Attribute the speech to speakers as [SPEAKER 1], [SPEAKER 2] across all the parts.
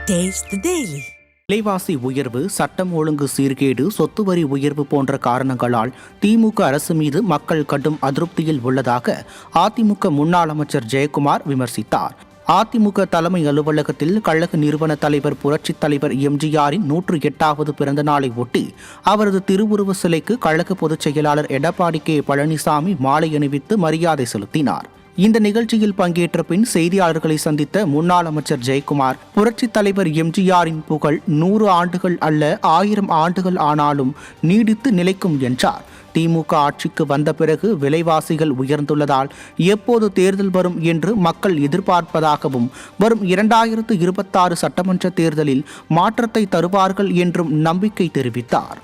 [SPEAKER 1] Taste the Daily.
[SPEAKER 2] விலைவாசி உயர்வு, சட்டம் ஒழுங்கு சீர்கேடு, சொத்து வரி உயர்வு போன்ற காரணங்களால் திமுக அரசு மீது மக்கள் கடும் அதிருப்தியில் உள்ளதாக அதிமுக முன்னாள் அமைச்சர் ஜெயக்குமார் விமர்சித்தார். அதிமுக தலைமை அலுவலகத்தில் கழக நிறுவன தலைவர் புரட்சித் தலைவர் எம்ஜிஆரின் 108வது பிறந்த நாளை ஒட்டி அவரது திருவுருவ சிலைக்கு கழக பொதுச் செயலாளர் எடப்பாடி கே பழனிசாமி மாலை அணிவித்து மரியாதை செலுத்தினார். இந்த நிகழ்ச்சியில் பங்கேற்ற பின் செய்தியாளர்களை சந்தித்த முன்னாள் அமைச்சர் ஜெயக்குமார், புரட்சித் தலைவர் எம்ஜிஆரின் புகழ் 100 ஆண்டுகள் அல்ல 1000 ஆண்டுகள் ஆனாலும் நீடித்து நிலைக்கும் என்றார். திமுக ஆட்சிக்கு வந்த பிறகு விலைவாசிகள் உயர்ந்துள்ளதால் எப்போது தேர்தல் வரும் என்று மக்கள் எதிர்பார்ப்பதாகவும், வரும் 2026 சட்டமன்ற தேர்தலில் மாற்றத்தை தருவார்கள் என்றும் நம்பிக்கை தெரிவித்தார்.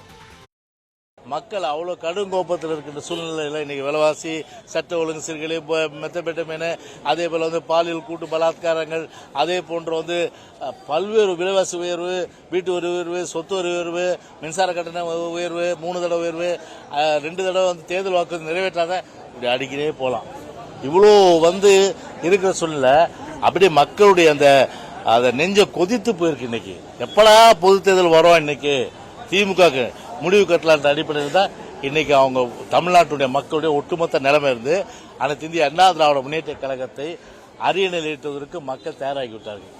[SPEAKER 3] மக்கள் அவ்வளோ கடும் கோபத்தில் இருக்கின்ற சூழ்நிலையில் இன்னைக்கு விலைவாசி, சட்ட ஒழுங்கு சீர்கேடு, மெத்தபெட்டமேன, அதே போல் பாலியல் கூட்டு பலாத்காரங்கள், அதே போன்று பல்வேறு விலைவாசி உயர்வு, வீட்டு வரி உயர்வு, சொத்து வரி உயர்வு, மின்சார கட்டண உயர்வு, 3 தடவை உயர்வு, 2 தடவை தேர்தல் வாக்கு நிறைவேற்றாத இப்படி அடிக்கிறே போகலாம். இவ்வளோ இருக்கிற சூழ்நிலை அப்படியே மக்களுடைய அந்த நெஞ்ச கொதித்து போயிருக்கு. இன்னைக்கு எப்படா பொது தேர்தல் வரும், இன்னைக்கு திமுக முடிவு கட்டலான்ற அடிப்படையில் தான் இன்னைக்கு அவங்க தமிழ்நாட்டுடைய மக்களுடைய ஒட்டுமொத்த நிலைமை இருந்து அனைத்து இந்திய அண்ணா திராவிட முன்னேற்ற கழகத்தை அரியணையில் ஏற்றுவதற்கு மக்கள் தயாராகிவிட்டார்கள்.